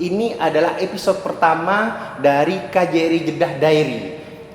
Ini adalah episode pertama dari KJRI Jeddah Diary.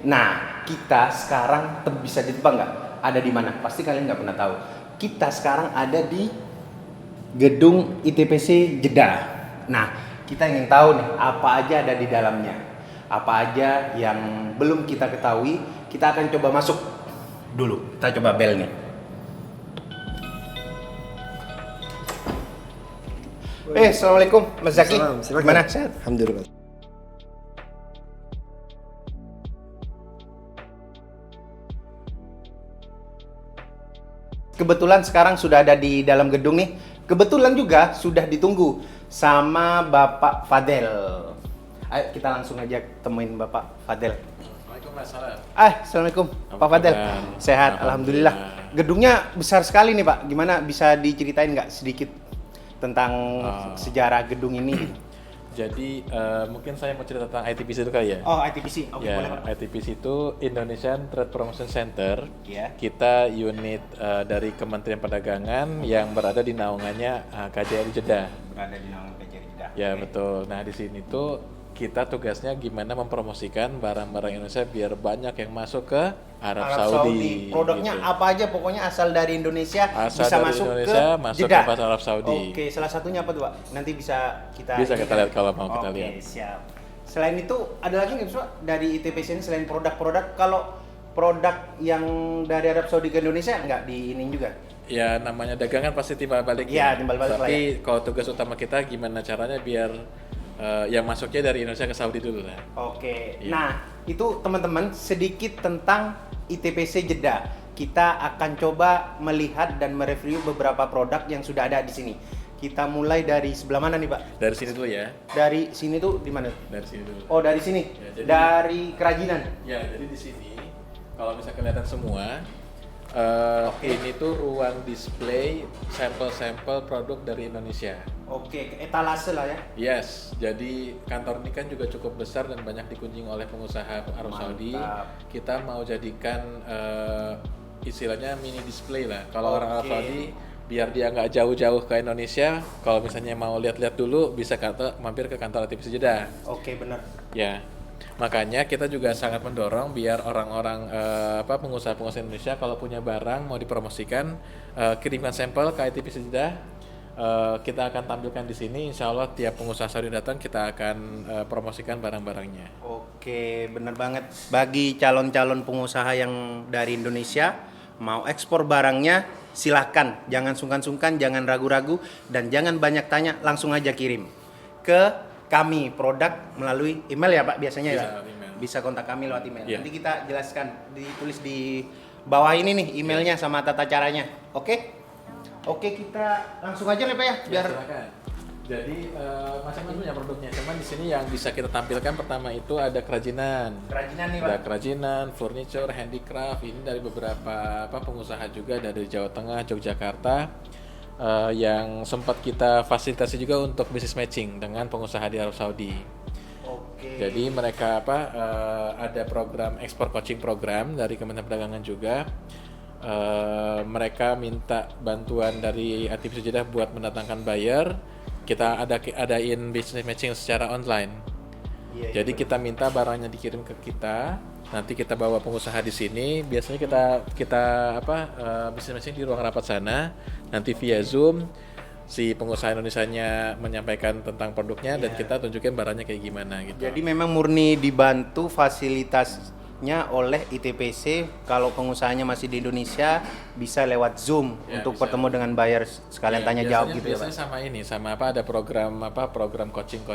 Nah, kita sekarang bisa ditebak nggak? Ada di mana? Pasti kalian nggak pernah tahu. Kita sekarang ada di gedung ITPC Jeddah. Nah, kita ingin tahu nih apa aja ada di dalamnya. Apa aja yang belum kita ketahui, kita akan coba masuk dulu. Kita coba bel nih. Assalamualaikum Mas Zaki. Gimana? Sehat? Alhamdulillah. Kebetulan sekarang sudah ada di dalam gedung nih. Kebetulan juga sudah ditunggu sama Bapak Fadel. Ayo kita langsung aja temuin Bapak Fadel. Waalaikumsalam. Assalamualaikum Pak Fadel. Sehat, alhamdulillah. Gedungnya besar sekali nih Pak. Gimana, bisa diceritain nggak sedikit tentang sejarah gedung ini? Jadi mungkin saya mau cerita tentang ITPC itu kali ya. Oh, ITPC. Oke, Ya, boleh Pak. ITPC itu Indonesian Trade Promotion Center. Iya. Kita unit dari Kementerian Perdagangan yang berada di naungannya KJRI Jeddah. Berada di naungan KJRI Jeddah. Ya, Oke. betul. Nah, di sini tuh kita tugasnya gimana mempromosikan barang-barang Indonesia biar banyak yang masuk ke Arab Saudi. Produknya gitu. apa aja pokoknya asal dari Indonesia Asal bisa dari masuk Indonesia, ke masuk Jeddah. ke pasar Arab Saudi. Oke, salah satunya apa tuh Pak? Nanti bisa kita Bisa kita lihat kalau mau kita lihat. Oke, siap. Selain itu ada lagi nggak Pak dari ITPC ini selain produk-produk? Kalau produk yang dari Arab Saudi ke Indonesia nggak di ini juga? Ya, namanya dagangan pasti timbal balik. Iya, timbal balik lah Tapi kalau tugas utama kita gimana caranya biar yang masuknya dari Indonesia ke Saudi dulu lah. Oke. Iya. Nah, itu teman-teman sedikit tentang ITPC Jeddah. Kita akan coba melihat dan mereview beberapa produk yang sudah ada di sini. Kita mulai dari sebelah mana nih, Pak? Dari sini dulu ya. Dari sini tuh di mana? Dari sini dulu. Oh, dari sini. Ya, jadi- Dari kerajinan. Ya, jadi di sini kalau bisa kelihatan semua, Oke. ini tuh ruang display sampel-sampel produk dari Indonesia. Oke, etalase lah ya. Yes, jadi kantor ini kan juga cukup besar dan banyak dikunjungi oleh pengusaha Arab Mantap. Saudi. Kita mau jadikan istilahnya mini display lah. Kalau orang Arab Oke. Saudi biar dia nggak jauh-jauh ke Indonesia, kalau misalnya mau lihat-lihat dulu bisa mampir ke kantor ITPC Jeddah. Oke, benar. Ya, makanya kita juga sangat mendorong biar orang-orang pengusaha-pengusaha Indonesia kalau punya barang mau dipromosikan, kirimkan sampel ke ITPC Jeddah. Kita akan tampilkan di sini. Insya Allah tiap pengusaha Saudi datang kita akan promosikan barang-barangnya. Oke, benar banget. Bagi calon-calon pengusaha yang dari Indonesia mau ekspor barangnya, silahkan. Jangan sungkan-sungkan, jangan ragu-ragu, dan jangan banyak tanya. Langsung aja kirim ke kami produk melalui email ya Pak biasanya Bisa, ya. email. Bisa kontak kami lewat email. Iya. Nanti kita jelaskan, ditulis di bawah ini nih emailnya sama tata caranya. Oke? Oke, kita langsung aja nih Pak ya, biar Silakan. Jadi macam-macam ya produknya. Cuman di sini yang bisa kita tampilkan pertama itu ada kerajinan. kerajinan nih Pak. Ada kerajinan, furniture, handicraft. Ini dari beberapa pengusaha juga dari Jawa Tengah, Yogyakarta yang sempat kita fasilitasi juga untuk business matching dengan pengusaha di Arab Saudi. Oke. Jadi mereka ada program ekspor coaching program dari Kementerian Perdagangan juga. Mereka minta bantuan dari ITPC Jeddah buat mendatangkan buyer. Kita adain business matching secara online. Iya, Jadi kita minta barangnya dikirim ke kita, nanti kita bawa pengusaha di sini. Biasanya kita business matching di ruang rapat sana. Nanti via Zoom si pengusaha Indonesianya menyampaikan tentang produknya dan kita tunjukin barangnya kayak gimana gitu. Jadi memang murni dibantu fasilitasnya oleh ITPC. Kalau pengusahanya masih di Indonesia bisa lewat Zoom Ya, untuk bisa. bertemu dengan buyer sekalian Ya, tanya jawab gitu ya Pak. biasanya sama ada program coaching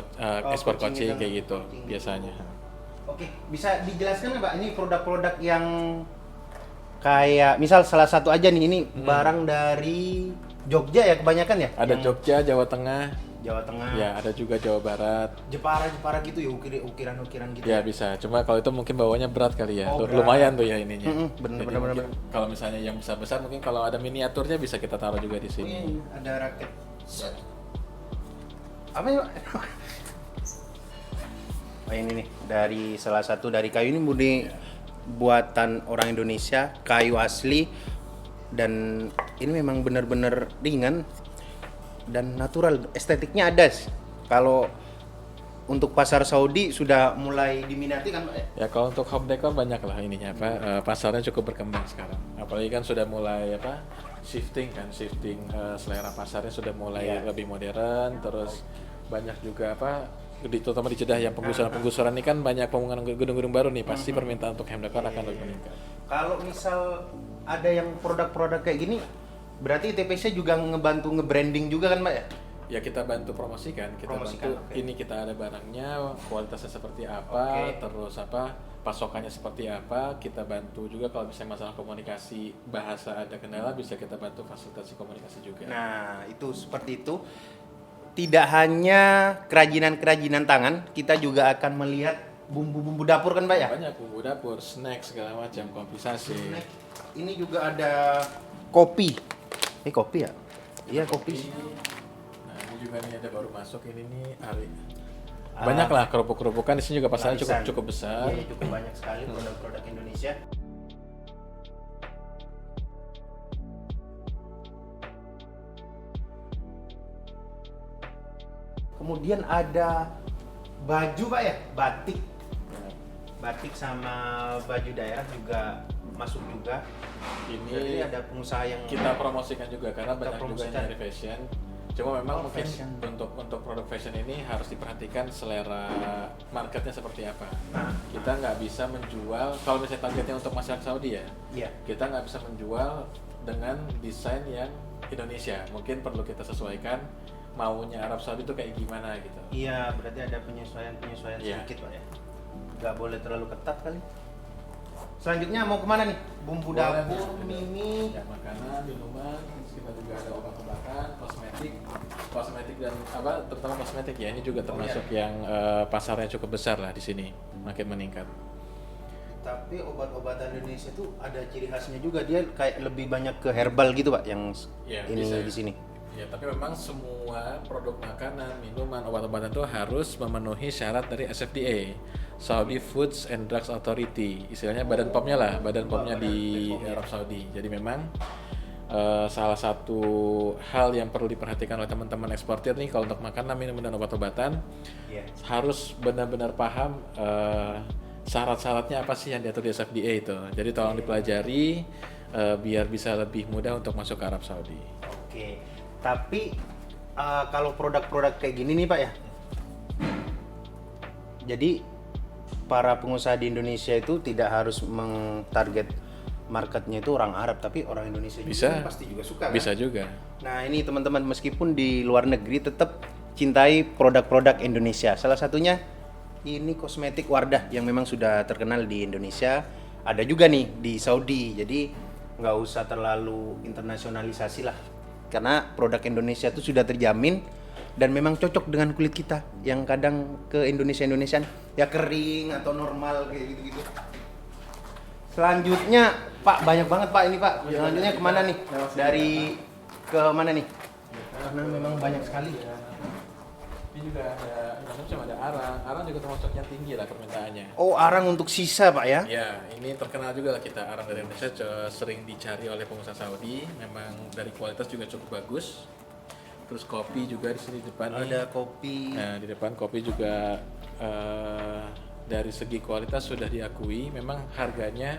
ekspor coaching coaching gitu. kayak gitu biasanya. Oke, bisa dijelaskan nggak Pak ini produk-produk yang kayak misal salah satu aja nih ini barang dari Jogja ya kebanyakan ya? Ada Yang Jogja, Jawa Tengah, Jawa Tengah. ya ada juga Jawa Barat. Jepara gitu ya ukiran-ukiran gitu. Ya bisa, cuma kalau itu mungkin bawanya berat kali ya. Oh, Tuh, berat. lumayan tuh ya ininya. Bener, Jadi bener, mungkin bener. kalau misalnya yang besar-besar mungkin kalau ada miniaturnya bisa kita taruh juga di Oh, iya, sini. iya. Ada raket. Apa ya? Pak? Oh ini nih dari salah satu dari kayu ini murni buatan orang Indonesia, kayu asli dan ini memang benar-benar ringan dan natural, estetiknya ada sih. Kalau untuk pasar Saudi sudah mulai diminati kan Pak ya? Ya kalau untuk home decor banyak lah ininya apa pasarnya cukup berkembang sekarang. Apalagi kan sudah mulai shifting selera pasarnya sudah mulai Iya. lebih modern, terus banyak juga terutama di Jeddah yang penggusuran ini kan banyak pembangunan gedung-gedung baru nih, pasti permintaan untuk home decor akan lebih meningkat. Kalau misal ada yang produk-produk kayak gini, berarti TPC juga ngebantu nge-branding juga kan Pak ya? Ya kita bantu promosikan, Promosikan, bantu oke. ini kita ada barangnya, kualitasnya seperti apa, Oke. terus pasokannya seperti apa, kita bantu juga kalau misalnya masalah komunikasi bahasa ada kendala bisa kita bantu fasilitasi komunikasi juga. Nah, itu seperti itu. Tidak hanya kerajinan-kerajinan tangan, kita juga akan melihat bumbu-bumbu dapur kan Pak ya? Banyak bumbu dapur, snack segala macam, kompisasi. Ini juga ada kopi. Ini kopi ya? Iya kopi. Nah ini juga nih ada baru masuk ini nih Ari. Banyak lah kerupuk-kerupukan di sini juga pasarnya Lapisan. cukup besar. Iya, cukup banyak sekali produk-produk Indonesia. Kemudian ada baju Pak ya, batik. Batik sama baju daerah juga masuk juga. Jadi Ini ada pengusaha yang kita promosikan juga karena Kita banyak juga yang promosikan. dari fashion. Cuma memang Oh, mungkin fashion. untuk produk fashion ini harus diperhatikan selera marketnya seperti apa. Nah. Kita nggak bisa menjual kalau misalnya targetnya untuk masyarakat Saudi ya, Iya. kita nggak bisa menjual dengan desain yang Indonesia. Mungkin perlu kita sesuaikan maunya Arab Saudi itu kayak gimana gitu. Iya, berarti ada penyesuaian Iya. sedikit Pak ya. Nggak boleh terlalu ketat kali. Selanjutnya mau kemana nih? Bumbu Boleh, dapur, nih. mini. Ya, makanan, minuman, terus kita juga ada obat-obatan, kosmetik dan terutama kosmetik ya ini juga termasuk yang pasarnya cukup besar lah di sini, makin meningkat. Tapi obat-obatan Indonesia tuh ada ciri khasnya juga, dia kayak lebih banyak ke herbal gitu Pak yang Ya, ini bisa. di sini. Ya, tapi memang semua produk makanan, minuman, obat-obatan itu harus memenuhi syarat dari SFDA, Saudi Foods and Drugs Authority. Istilahnya badan POM-nya lah, badan POM-nya di Arab Saudi. Jadi memang salah satu hal yang perlu diperhatikan oleh teman-teman eksportir nih kalau untuk makanan, minuman dan obat-obatan Iya. harus benar-benar paham syarat-syaratnya apa sih yang diatur di SFDA itu. Jadi tolong dipelajari biar bisa lebih mudah untuk masuk ke Arab Saudi. Oke. Tapi kalau produk-produk kayak gini nih Pak ya. Jadi para pengusaha di Indonesia itu tidak harus mengtarget marketnya itu orang Arab, tapi orang Indonesia juga Bisa. pasti juga suka kan? Bisa juga. Nah ini teman-teman, meskipun di luar negeri tetap cintai produk-produk Indonesia. Salah satunya ini kosmetik Wardah yang memang sudah terkenal di Indonesia. Ada juga nih di Saudi, jadi nggak usah terlalu internasionalisasi lah. Karena produk Indonesia itu sudah terjamin dan memang cocok dengan kulit kita yang kadang ke Indonesian ya kering atau normal kayak gitu-gitu. Selanjutnya Pak, banyak banget Pak ini Pak. Iya, Selanjutnya banyak. kemana nih? Lewat sini, Dari ke mana nih? Karena memang banyak sekali. Ini juga ada macam ada arang. Arang juga termasuk yang tinggi lah permintaannya. Oh, arang untuk sisa Pak ya? Ya, ini terkenal juga lah kita arang dari Indonesia sering dicari oleh pengusaha Saudi. Memang dari kualitas juga cukup bagus. Terus kopi juga di sini di depan nih. Ada kopi. Nah, di depan kopi juga dari segi kualitas sudah diakui. Memang harganya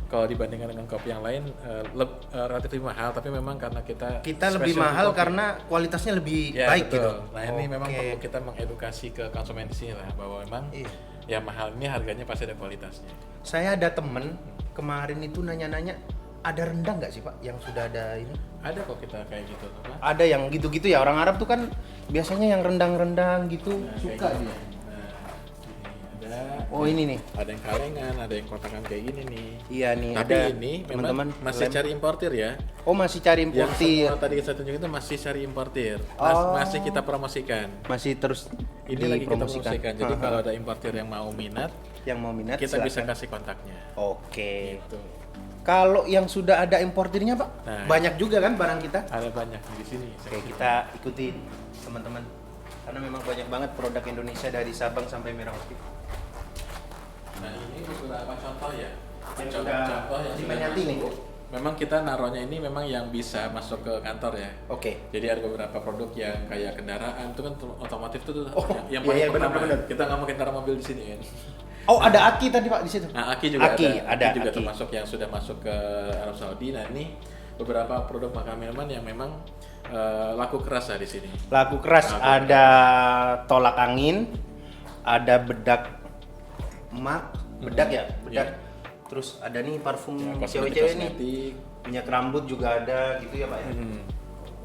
kalau dibandingkan dengan kopi yang lain relatif lebih mahal, tapi memang karena kita Lebih specialty mahal kopi. karena kualitasnya lebih Ya, baik betul. gitu. Nah, ini memang Oke. perlu kita mengedukasi ke konsumen di sini lah bahwa memang Iya. ya mahal ini harganya pasti ada kualitasnya. Saya ada temen kemarin itu nanya-nanya, ada rendang nggak sih Pak yang sudah ada ini? Ada kok kita kayak gitu, apa? Ada yang gitu-gitu ya, orang Arab tuh kan biasanya yang rendang-rendang gitu Nah, suka kayak dia. gini. Nah, ini ada. Oh ini nih. Ada yang kalengan, ada yang kotakan kayak gini nih. Iya nih, Tapi ada ini teman-teman memang masih lem. cari importir ya. Oh masih cari Yang importir. semua tadi saya tunjukin itu masih cari importir. Oh. Masih kita promosikan. Masih terus Ini lagi kita dipromosikan. promosikan. Jadi kalau ada importir yang mau minat, yang mau minat kita bisa silakan. kasih kontaknya. Oke. Gitu. Kalau yang sudah ada importirnya Pak, Nah. banyak juga kan barang kita? Ada banyak di sini. Oke, kita ikuti teman-teman. Karena memang banyak banget produk Indonesia dari Sabang sampai Merauke. Nah, ini beberapa contoh ya. Yang Contoh sudah yang sudah diminati nih, Bu. masuk. memang kita naruhnya ini memang yang bisa masuk ke kantor ya. Oke. Jadi ada beberapa produk yang kayak kendaraan itu kan otomotif itu tuh Oh, yang iya, paling pertama. benar. Kita nggak mungkin taruh mobil di sini kan. Oh, ada aki tadi Pak di situ. Nah, Aki juga ada. Aki juga Aki. termasuk yang sudah masuk ke Arab Saudi. Nah, ini beberapa produk makanan minuman yang memang laku keras lah di sini. Laku keras, Laku ada tolak angin, ada bedak bedak ya, bedak. Iya. Terus ada nih parfum Ya, cewek-cewek nih. kosmetik. Minyak rambut juga ada gitu ya Pak ya.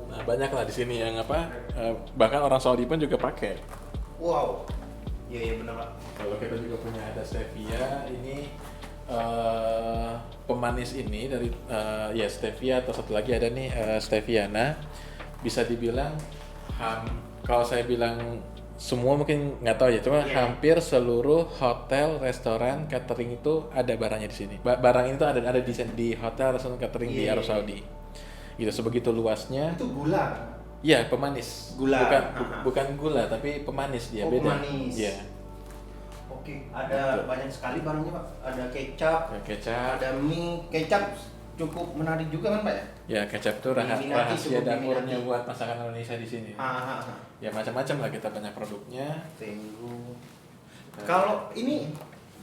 Nah, banyak lah di sini yang bahkan orang Saudi pun juga pakai. Wow. Iya benar Pak. Kalau kita juga punya ada stevia, ini pemanis ini dari ya stevia, atau satu lagi ada nih steviana. Bisa dibilang kalau saya bilang semua mungkin nggak tahu ya, cuma hampir seluruh hotel, restoran, catering itu ada barangnya di sini. Barang ini tuh ada di hotel, restoran, catering di Arab Saudi. Gitu, sebegitu luasnya. Itu gula. Iya, pemanis. Gula. Bukan gula, tapi pemanis dia, Oh, beda. pemanis. Iya. Oke, ada banyak sekali barangnya Pak. Ada kecap, Ya, kecap. ada mie. Kecap cukup menarik juga kan Pak ya? Ya, kecap itu Diminati, rahasia cukup dapurnya diminati. buat masakan Indonesia di sini. Ya, macam-macam lah, kita banyak produknya. Tenggu. Kalau ini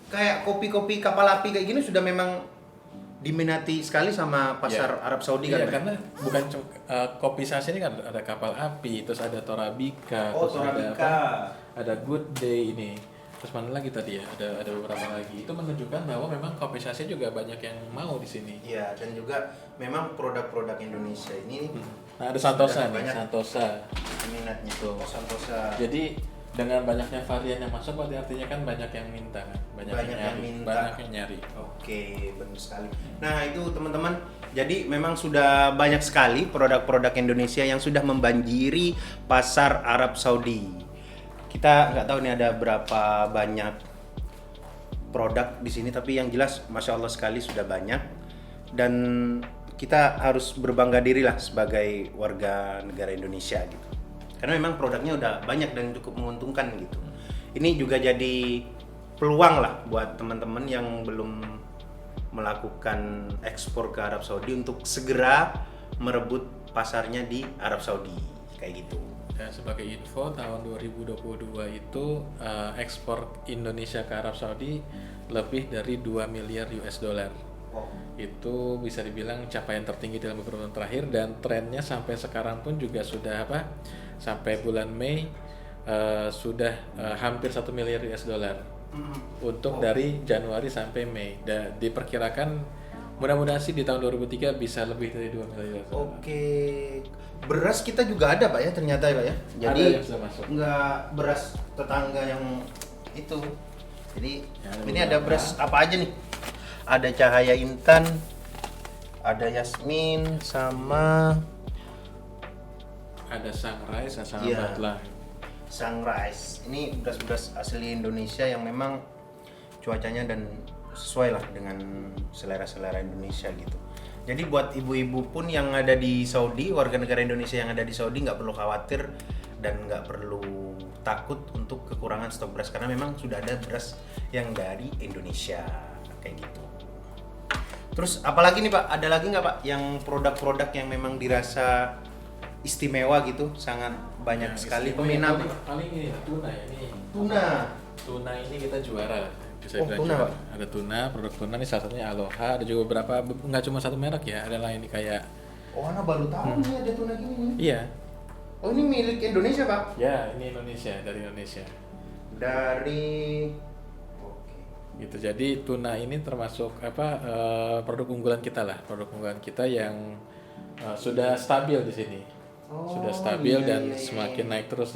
kayak kopi-kopi kapal api kayak gini sudah memang diminati sekali sama pasar Arab Saudi kan? Iya, Pak? karena bukan cuma kopi Sasi ini kan ada kapal api, terus ada Torabika, Oh, terus Torabika. ada Good Day ini. Terus mana lagi tadi ya? Ada beberapa lagi. Itu menunjukkan bahwa memang kopi Sasi juga banyak yang mau di sini. Iya, dan juga memang produk-produk Indonesia ini Nah, ada Santosa sudah nih, banyak Santosa. minatnya Tuh. tuh. Santosa. Jadi dengan banyaknya varian yang masuk, berarti artinya kan banyak yang minta kan, banyak yang nyari, banyak yang nyari. Oke, benar sekali. Nah, itu teman-teman. Jadi memang sudah banyak sekali produk-produk Indonesia yang sudah membanjiri pasar Arab Saudi. Kita nggak tahu nih ada berapa banyak produk di sini, tapi yang jelas, masya Allah sekali sudah banyak. Dan kita harus berbangga diri lah sebagai warga negara Indonesia gitu. Karena memang produknya udah banyak dan cukup menguntungkan gitu. Ini juga jadi peluang lah buat teman-teman yang belum melakukan ekspor ke Arab Saudi untuk segera merebut pasarnya di Arab Saudi kayak gitu. Dan sebagai info, tahun 2022 itu ekspor Indonesia ke Arab Saudi lebih dari 2 miliar US dollar. Itu bisa dibilang capaian tertinggi dalam beberapa tahun terakhir, dan trennya sampai sekarang pun juga sudah sampai bulan Mei sudah hampir 1 miliar US dollar untuk dari Januari sampai Mei. Dan diperkirakan mudah-mudahan sih di tahun 2003 bisa lebih dari 2 miliar US dollar. Oke, beras kita juga ada Pak ya ternyata Pak ya. Jadi Ada yang sudah masuk. nggak beras tetangga yang itu. Jadi Ya, ada ini ada beberapa. beras apa aja nih? Ada Cahaya Intan, ada Yasmin, sama Ada Sunrise, sama Iya. Batlah. Sunrise. Ini beras-beras asli Indonesia yang memang cuacanya dan sesuai lah dengan selera-selera Indonesia gitu. Jadi buat ibu-ibu pun yang ada di Saudi, warga negara Indonesia yang ada di Saudi nggak perlu khawatir dan nggak perlu takut untuk kekurangan stok beras, karena memang sudah ada beras yang dari Indonesia kayak gitu. Terus apalagi nih Pak? Ada lagi nggak Pak yang produk-produk yang memang dirasa istimewa gitu, sangat banyak sekali peminat? Paling ini tuna ya, ini. Tuna Tuna ini kita juara. Bisa Oh, bilang tuna, juara. Pak? Ada tuna, produk tuna ini salah satunya Aloha, ada juga beberapa, nggak cuma satu merek ya, ada lain kayak Oh, Ana baru tahu nih ada tuna gini nih. iya. Oh, ini milik Indonesia, Pak? Ya, ini Indonesia, dari Indonesia. Dari Oke. Gitu. Jadi tuna ini termasuk produk unggulan kita lah, produk unggulan kita yang sudah stabil di sini. Oh, Sudah stabil iya, dan iya, iya. semakin naik terus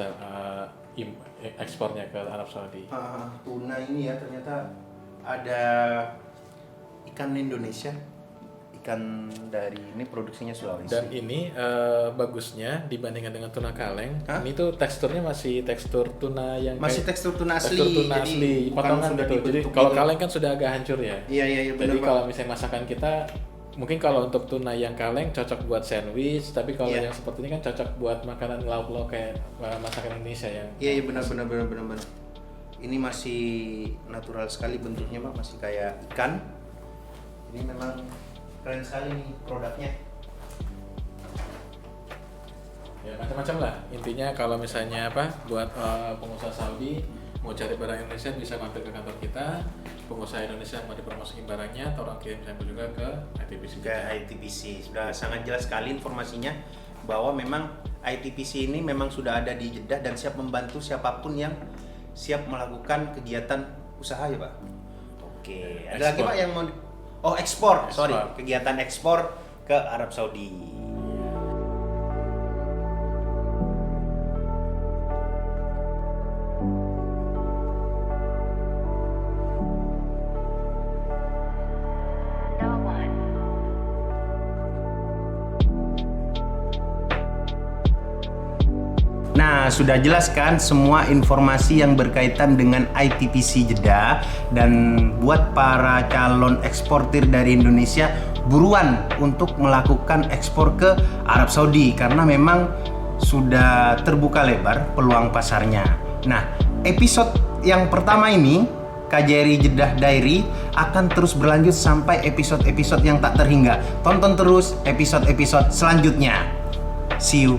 ekspornya ke Arab Saudi. Tuna ini ya ternyata ada ikan Indonesia, ikan dari ini produksinya Sulawesi. Dan ini bagusnya dibandingkan dengan tuna kaleng, Hah? ini tuh teksturnya masih tekstur tuna yang masih kayak- tekstur tuna asli. tekstur tuna jadi asli, bukan potongan sudah gitu. Jadi dibentuk kalau gitu. kaleng kan sudah agak hancur ya. Iya Jadi benar, Pak. kalau misalnya masakan kita, mungkin kalau untuk tuna yang kaleng cocok buat sandwich, tapi kalau Iya. yang seperti ini kan cocok buat makanan lauk-lauk kayak masakan Indonesia yang Iya benar. Ini masih natural sekali bentuknya Pak, masih kayak ikan. Ini memang keren sekali nih produknya. Ya macam-macam lah. Intinya kalau misalnya buat pengusaha Saudi mau cari barang Indonesia bisa mampir ke kantor kita. Pengusaha Indonesia mau dipromosikan barangnya, tolong kirim sampel juga ke ITPC. Ke ITPC sudah sangat jelas sekali informasinya bahwa memang ITPC ini memang sudah ada di Jeddah dan siap membantu siapapun yang siap melakukan kegiatan usaha ya Pak. Oke, ada lagi Pak yang mau ekspor. Sorry, kegiatan ekspor ke Arab Saudi. Nah, sudah jelas kan semua informasi yang berkaitan dengan ITPC Jeddah, dan buat para calon eksportir dari Indonesia buruan untuk melakukan ekspor ke Arab Saudi karena memang sudah terbuka lebar peluang pasarnya. Nah, episode yang pertama ini KJRI Jeddah Diary akan terus berlanjut sampai episode-episode yang tak terhingga. Tonton terus episode-episode selanjutnya. See you